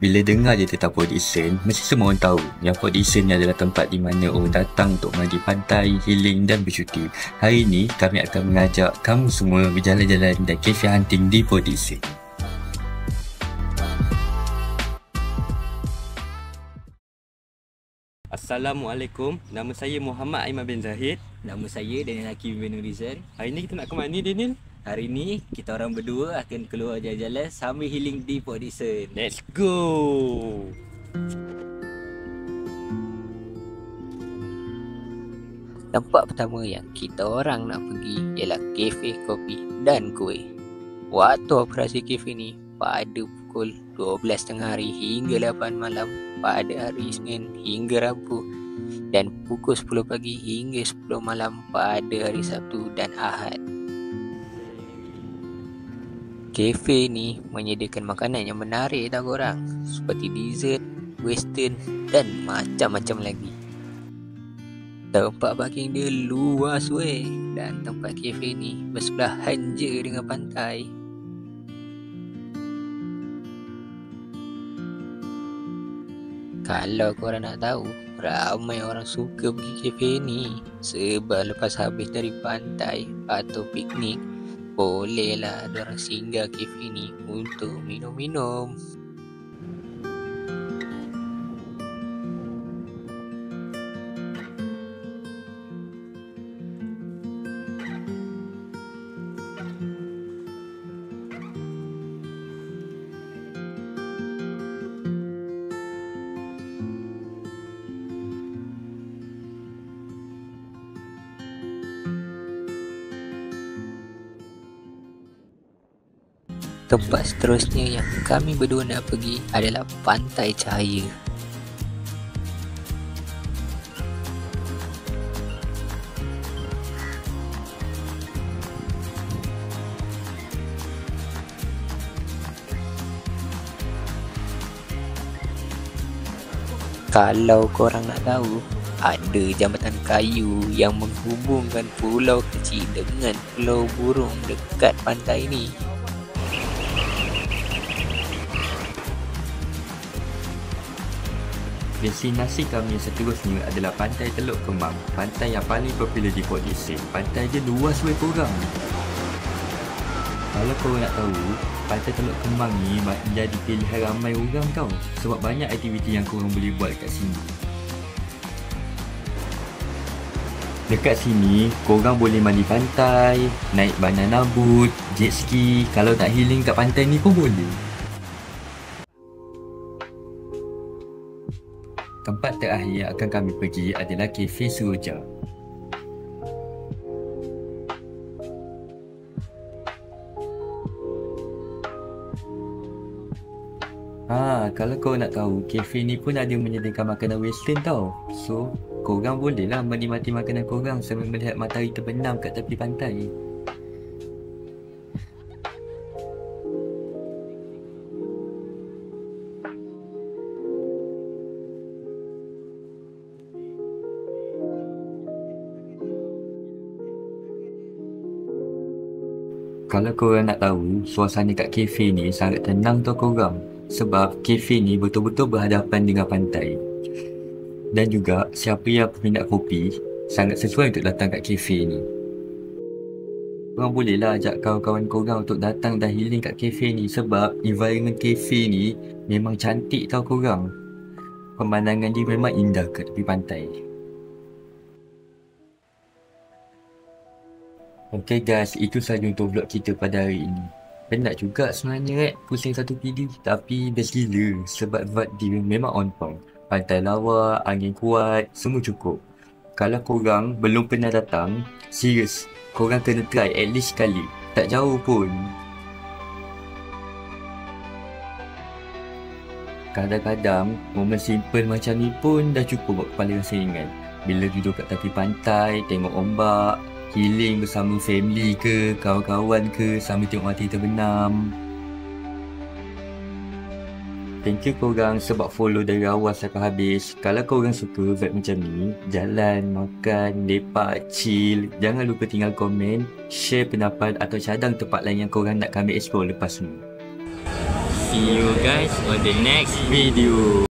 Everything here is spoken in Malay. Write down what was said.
Bila dengar je tentang Port Dickson, mesti semua orang tahu yang Port Dickson ni adalah tempat di mana orang datang untuk pergi pantai, healing dan bercuti. Hari ini, kami akan mengajak kamu semua berjalan-jalan dan cafe hunting di Port Dickson. Assalamualaikum, nama saya Muhammad Aiman bin Zahid. Nama saya Daniel Hakim bin Rizal. Hari ni kita nak ke mana ni, Daniel? Hari ni kita orang berdua akan keluar jalan-jalan sambil healing di Port Dickson. Let's go! Tempat pertama yang kita orang nak pergi ialah kafe kopi dan kuih. Waktu operasi kafe ni pada pukul 12.30 hari hingga 8 malam pada hari Isnin hingga Rabu, dan pukul 10 pagi hingga 10 malam pada hari Sabtu dan Ahad. Kafe ni menyediakan makanan yang menarik tau korang, seperti dessert, western dan macam-macam lagi. Tempat parking dia luas weh, dan tempat kafe ni bersebelahan je dengan pantai. Kalau korang nak tahu, ramai orang suka pergi kafe ni sebab lepas habis dari pantai atau piknik, bolehlah diorang singgah kafe ni untuk minum-minum. Tempat seterusnya yang kami berdua nak pergi adalah Pantai Cahaya. Kalau korang nak tahu, ada jambatan kayu yang menghubungkan pulau kecil dengan pulau burung dekat pantai ni. Destinasi kami yang seterusnya adalah Pantai Teluk Kemang, pantai yang paling popular di Port Dickson. Pantai dia luas weh korang. Kalau korang nak tahu, Pantai Teluk Kemang ni menjadi pilihan ramai orang tau, sebab banyak aktiviti yang korang boleh buat kat sini. Dekat sini, korang boleh mandi pantai, naik banana boat, jet ski. Kalau tak healing kat pantai ni pun boleh. Tempat terakhir yang akan kami pergi adalah Kafe Seroja. Kalau kau nak tahu, kafe ni pun ada menyediakan makanan western tau. So, korang bolehlah menikmati makanan korang sambil melihat matahari terbenam kat tepi pantai. Kalau korang nak tahu, suasana kat kafe ni sangat tenang tau korang. Sebab kafe ni betul-betul berhadapan dengan pantai. Dan juga, siapa yang peminat kopi, sangat sesuai untuk datang kat kafe ni. Korang bolehlah ajak kawan-kawan korang untuk datang dan healing kat kafe ni, sebab environment kafe ni memang cantik tau korang. Pemandangan dia memang indah kat tepi pantai. Okay guys, itu sahaja untuk vlog kita pada hari ini. Penat juga sebenarnya pusing satu video, tapi best gila sebab vibe dia memang on point. Pantai lawa, angin kuat, semua cukup. Kalau korang belum pernah datang, serius, korang kena try at least sekali. Tak jauh pun. Kadang-kadang, momen simple macam ni pun dah cukup buat kepala rasa ringan. Bila duduk kat tepi pantai, tengok ombak, healing bersama family ke, kawan-kawan ke, sambil tengok matahari terbenam. Thank you korang sebab follow dari awal sampai habis. Kalau korang suka vibe macam ni, jalan, makan, lepak, chill, jangan lupa tinggal komen, share pendapat atau cadang tempat lain yang korang nak kami explore lepas ni. See you guys on the next video.